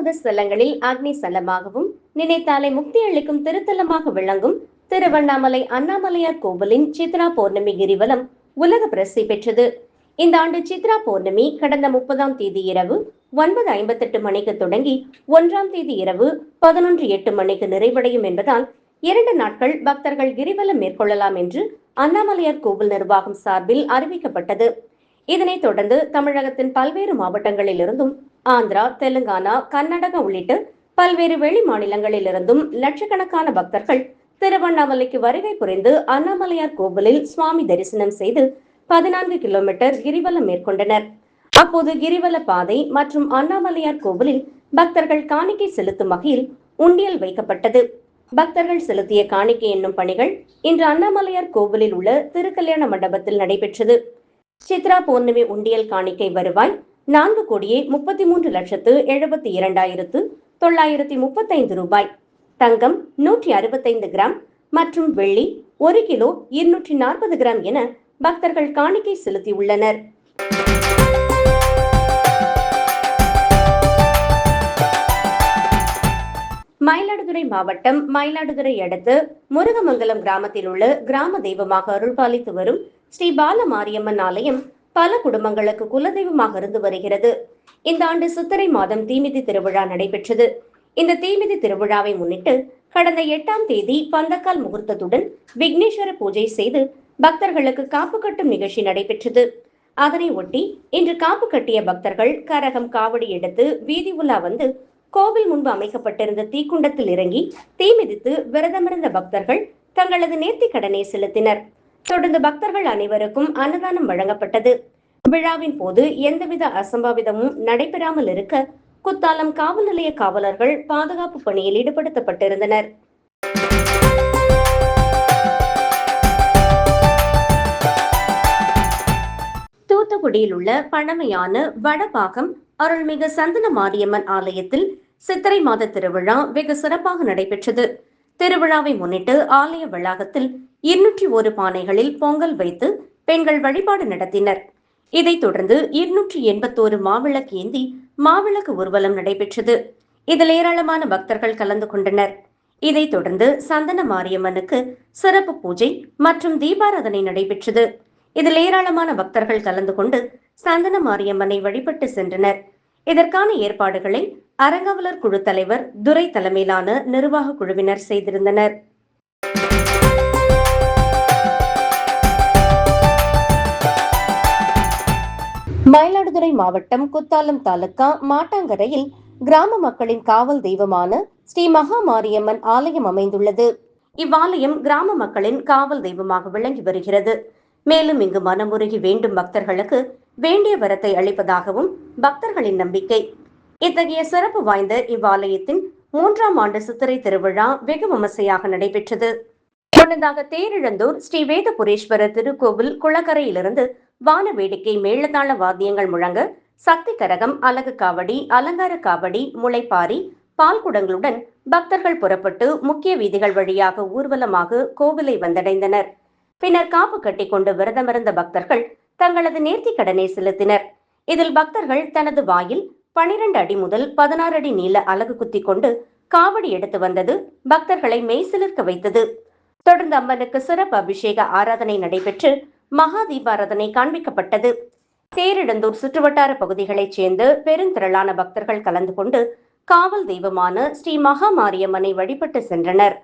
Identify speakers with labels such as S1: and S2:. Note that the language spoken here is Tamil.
S1: சப்த ஸ்தலங்களில் அக்னி ஸ்தலமாகவும் நினைத்தாலே முக்தி அளிக்கும் திருத்தலமாக விளங்கும் திருவண்ணாமலை அண்ணாமலையார் கோவிலின் சித்ரா பௌர்ணமி கிரிவலம் உலக பிரசித்தி பெற்றது. இந்த ஆண்டு சித்ரா பௌர்ணமி கடந்த 30ஆம் தேதி இரவு 9:58 மணிக்கு தொடங்கி 1ஆம் தேதி இரவு 11:08 மணிக்கு நிறைவடையும் என்பதால் 2 நாட்கள் பக்தர்கள் கிரிவலம் மேற்கொள்ளலாம் என்று அண்ணாமலையார் கோவில் நிர்வாகம் சார்பில் அறிவிக்கப்பட்டது. இதனைத் தொடர்ந்து தமிழகத்தின் பல்வேறு மாவட்டங்களில் இருந்தும் ஆந்திரா, தெலுங்கானா, கர்நாடகா உள்ளிட்ட பல்வேறு வெளி மாநிலங்களிலிருந்தும் லட்சக்கணக்கான பக்தர்கள் திருவண்ணாமலைக்கு வருகை புரிந்து அண்ணாமலையார் கோவிலில் சுவாமி தரிசனம் செய்து 14 கிலோமீட்டர் கிரிவலம் மேற்கொண்டனர். அப்போது கிரிவல பாதை மற்றும் அண்ணாமலையார் கோவிலில் பக்தர்கள் காணிக்கை செலுத்தும் வகையில் உண்டியல் வைக்கப்பட்டது. பக்தர்கள் செலுத்திய காணிக்கை என்னும் பணிகள் இன்று அண்ணாமலையார் கோவிலில் உள்ள திருக்கல்யாண மண்டபத்தில் நடைபெற்றது. சித்ரா பௌர்ணமி உண்டியல் காணிக்கை வருவாய் 4,72,72,935 ரூபாய், தங்கம் 165 கிராம் மற்றும் வெள்ளி 1 கிலோ 240 கிராம் என பக்தர்கள் காணிக்கை செலுத்தியுள்ளனர். மயிலாடுதுறை மாவட்டம் மயிலாடுதுறை அடுத்து முருகமங்கலம் கிராமத்தில் உள்ள கிராம தெய்வமாக அருள்பாலித்து வரும் ஸ்ரீ பால மாரியம்மன் ஆலயம் பல குடும்பங்களுக்கு குலதெய்வமாக இருந்து வருகிறது. இந்த ஆண்டு சித்திரை மாதம் தீமிதி திருவிழா நடைபெற்றது. இந்த தீமிதி திருவிழாவை முன்னிட்டு கடந்த 8ஆம் தேதி பந்தக்கால் முகூர்த்தத்துடன் விக்னேஸ்வர பூஜை செய்து பக்தர்களுக்கு காப்பு கட்டும் நிகழ்ச்சி நடைபெற்றது. அதனை ஒட்டி இன்று காப்பு கட்டிய பக்தர்கள் கரகம் காவடி எடுத்து வீதி உலா வந்து கோவில் முன்பு அமைக்கப்பட்டிருந்த தீக்குண்டத்தில் இறங்கி தீ மிதித்து விரதமிருந்த பக்தர்கள் தங்களது நேர்த்தி கடனை செலுத்தினர். தொடர்ந்து பக்தர்கள் அனைவருக்கும் அன்னதானம் வழங்கப்பட்டது. விழாவின் போது எந்தவித அசம்பாவிதமும் நடைபெறாமல் இருக்க குத்தாலம் காவல் நிலைய காவலர்கள் பாதுகாப்பு பணியில் ஈடுபடுத்தப்பட்டிருந்தனர். தூத்துக்குடியில் உள்ள பழமையான வடபாகம் அருள்மிகு சந்தன மாரியம்மன் ஆலயத்தில் சித்திரை மாத திருவிழா வெகு சிறப்பாக நடைபெற்றது. திருவிழாவை முன்னிட்டு ஆலய வளாகத்தில் 201 பானைகளில் பொங்கல் வைத்து பெண்கள் வழிபாடு நடத்தினர். இதைத் தொடர்ந்து 281 மாவிளக்கு ஏந்தி மாவிளக்கு ஊர்வலம் நடைபெற்றது. இதில் ஏராளமான பக்தர்கள் கலந்து கொண்டனர். இதைத் தொடர்ந்து சந்தன மாரியம்மனுக்கு சிறப்பு பூஜை மற்றும் தீபாராதனை நடைபெற்றது. இதில் ஏராளமான பக்தர்கள் கலந்து கொண்டு சந்தன மாரியம்மனை வழிபட்டு சென்றனர். இதற்கான ஏற்பாடுகளை அறங்காவலர் குழு தலைவர் துரை தலைமையிலான நிர்வாக குழுவினர் செய்திருந்தனர். மயிலாடுதுறை மாவட்டம் குத்தாலம் தாலுகா மாட்டாங்கரையில் கிராம மக்களின் காவல் தெய்வமான ஸ்ரீ மகா மாரியம்மன் ஆலயம் அமைந்துள்ளது. இவ்வாலயம் கிராம மக்களின் காவல் தெய்வமாக விளங்கி வருகிறது. மேலும் இங்கு மனமுருகி வேண்டும் பக்தர்களுக்கு வேண்டிய வரத்தை அளிப்பதாகவும் பக்தர்களின் நம்பிக்கை. இத்தகைய சிறப்பு வாய்ந்த இவ்வாலயத்தின் 3ஆம் ஆண்டு சித்திரை திருவிழா வெகு விமர்சையாக நடைபெற்றது. முன்னதாக தேரிழந்தூர் ஸ்ரீ வேதபுரீஸ்வரர் திருக்கோவில் குளக்கரையிலிருந்து வான வேடிக்கை, மேளதாள வாத்தியங்கள் முழங்க சக்தி கரகம், அலகு காவடி, அலங்கார காவடி, முளைப்பாரி, பால்குடங்களுடன் பக்தர்கள் புறப்பட்டு முக்கிய வீதிகள் வழியாக ஊர்வலமாக கோவிலை வந்தடைந்தனர். பின்னர் காப்பு கட்டிக்கொண்டு விரதமிருந்த பக்தர்கள் தங்களது நேர்த்தி கடனை செலுத்தினர். இதில் பக்தர்கள் தனது வாயில் 12 அடி முதல் 16 அடி நீள அலகு குத்தி கொண்டு காவடி எடுத்து வந்தது பக்தர்களை மெய்சிலிர்க்க வைத்தது. தொடர்ந்து அம்மனுக்கு சிறப்பு அபிஷேக ஆராதனை நடைபெற்று மகா தீபாராதனை காண்பிக்கப்பட்டது. தேரிழந்தூர் சுற்றுவட்டார பகுதிகளைச் சேர்ந்த பெருந்திரளான பக்தர்கள் கலந்து கொண்டு காவல் தெய்வமான ஸ்ரீ மகா மாரியம்மனை வழிபட்டு சென்றனர்.